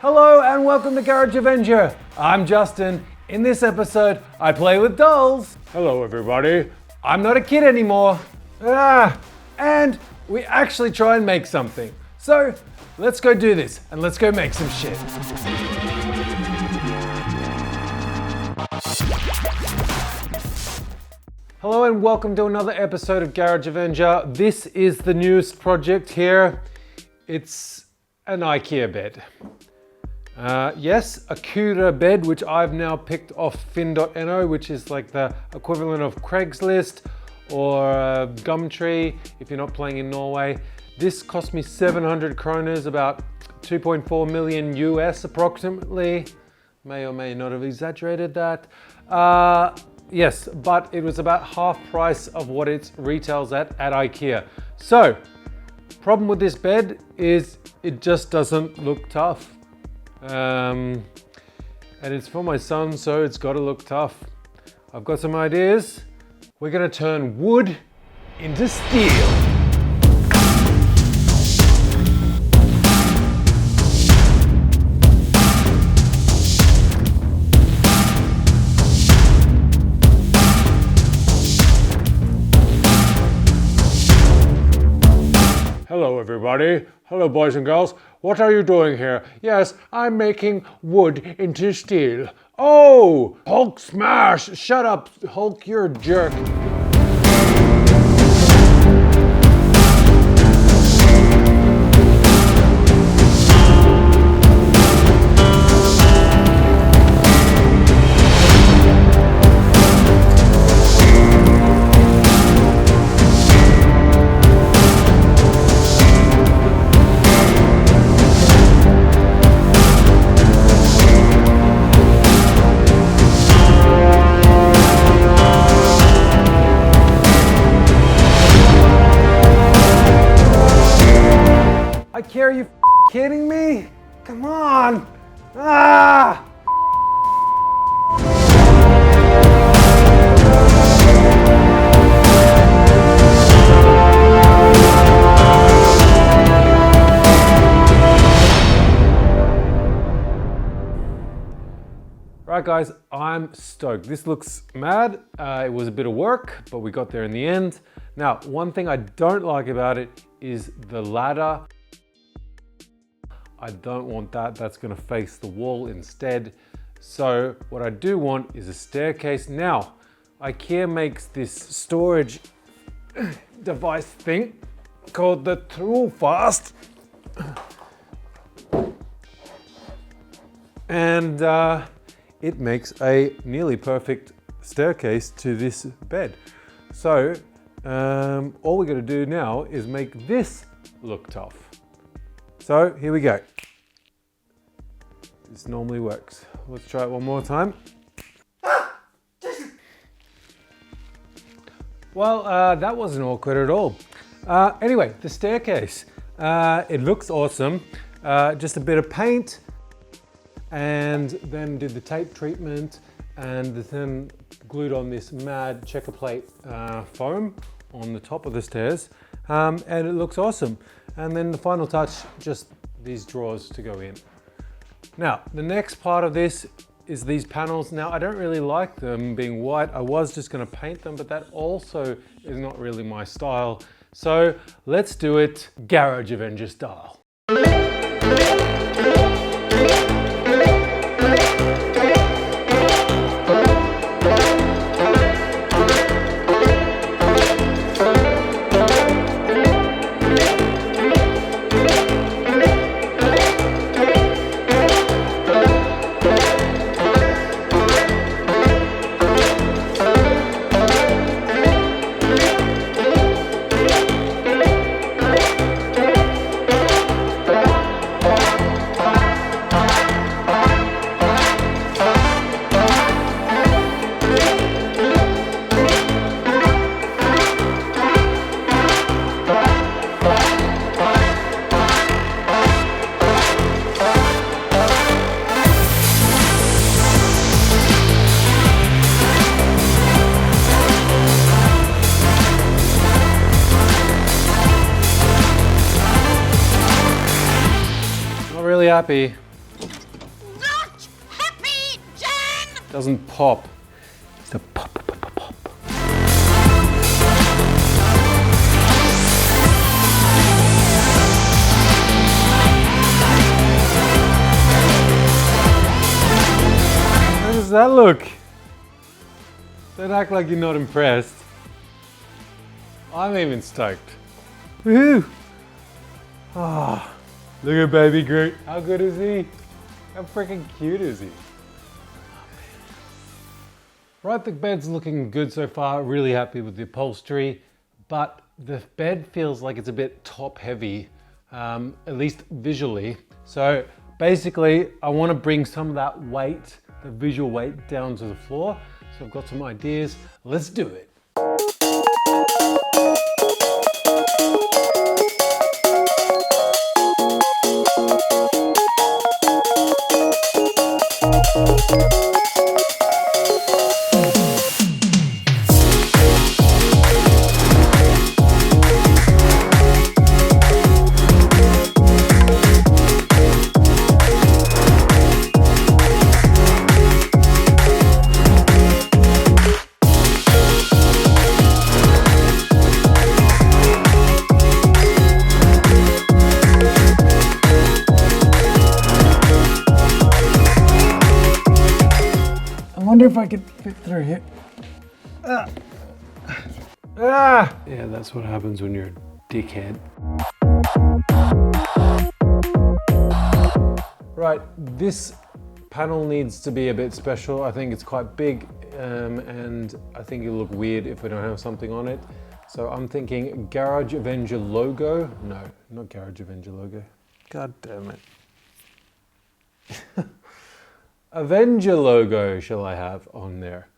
Hello and welcome to Garage Avenger. I'm Justin. In this episode, I play with dolls. Hello everybody. I'm not a kid anymore. And we actually try and make something. So let's go do this and let's go make some shit. Hello and welcome to another episode of Garage Avenger. This is the newest project here. It's an IKEA bed. Yes, a Kura bed, which I've now picked off fin.no, which is like the equivalent of Craigslist or Gumtree if you're not playing in Norway. This cost me 700 kroners, about 2.4 million US approximately. May or may not have exaggerated that. Yes, but it was about half price of what it retails at IKEA. So, problem with this bed is it just doesn't look tough. And it's for my son, so it's got to look tough. I've got some ideas. We're going to turn wood into steel. Hello everybody. Hello boys and girls. What are you doing here? Yes, I'm making wood into steel. Oh, Hulk smash! Shut up, Hulk, you're a jerk. Are you kidding me? Come on! Ah! Right guys, I'm stoked. This looks mad. It was a bit of work, but we got there in the end. Now, one thing I don't like about it is the ladder. I don't want that, that's gonna face the wall instead. So what I do want is a staircase. Now, IKEA makes this storage device thing called the Trofast. And it makes a nearly perfect staircase to this bed. So all we gotta do now is make this look tough. So here we go. This normally works. Let's try it one more time. Well, that wasn't awkward at all. Anyway, the staircase. It looks awesome. Just a bit of paint and then did the tape treatment and then glued on this mad checker plate foam on the top of the stairs. And it looks awesome. And then the final touch, just these drawers to go in. Now, the next part of this is these panels. Now, I don't really like them being white. I was just gonna paint them, but that also is not really my style. So let's do it Garage Avenger style. really happy. Doesn't pop. It's a pop, pop, pop, pop, pop. How does that look? Don't act like you're not impressed. I'm even stoked. Woohoo! Ah, look at baby Groot. How good is he? How freaking cute is he? Right, the bed's looking good so far. Really happy with the upholstery, but the bed feels like it's a bit top heavy, at least visually. So basically, I want to bring some of that weight, the visual weight, down to the floor. So I've got some ideas. Let's do it. I wonder if I could fit through here. Yeah, that's what happens when you're a dickhead. Right, this panel needs to be a bit special. I think it's quite big, and I think it'll look weird if we don't have something on it. So I'm thinking Garage Avenger logo. No, not Garage Avenger logo. God damn it. Avenger logo shall I have on there?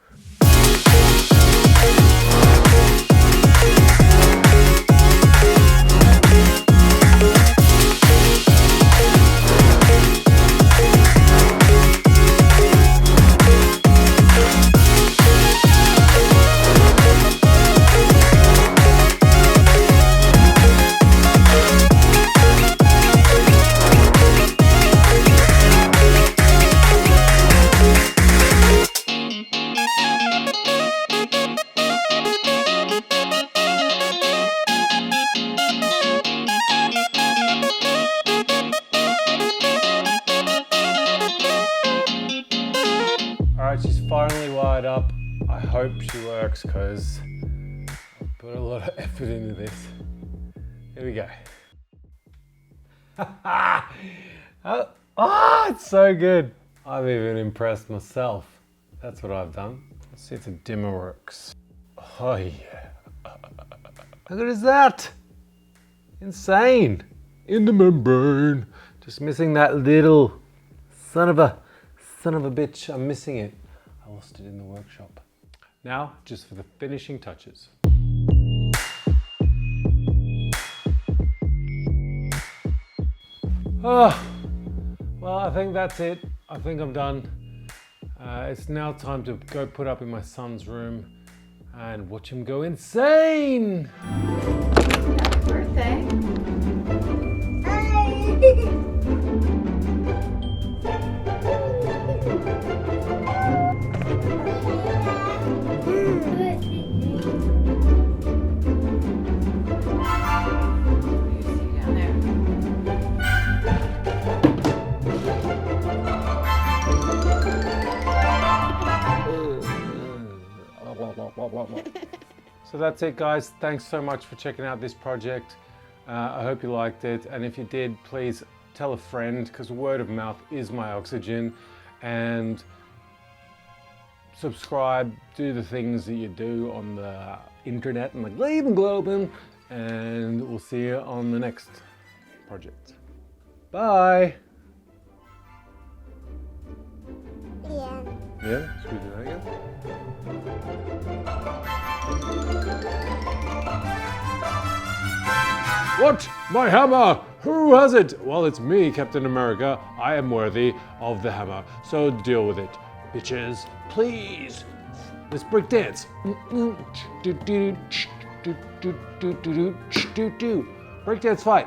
She's finally wired up. I hope she works because I put a lot of effort into this. Here we go. It's so good. I've even impressed myself. That's what I've done. Let's see if the dimmer works. Oh yeah. How good is that? Insane. In the membrane. Just missing that little son of a bitch. I'm missing it. I lost it in the workshop. Now, just for the finishing touches. Oh, well, I think that's it. I think I'm done. It's now time to go put up in my son's room and watch him go insane. Happy birthday. So that's it, guys. Thanks so much for checking out this project. I hope you liked it, and if you did, please tell a friend, because word of mouth is my oxygen. And subscribe, do the things that you do on the internet and like leave and globe, and we'll see you on the next project. Bye. Yeah, should we do that again? What? My hammer! Who has it? Well, it's me, Captain America. I am worthy of the hammer, so deal with it. Bitches, please. Let's break dance. Break dance fight.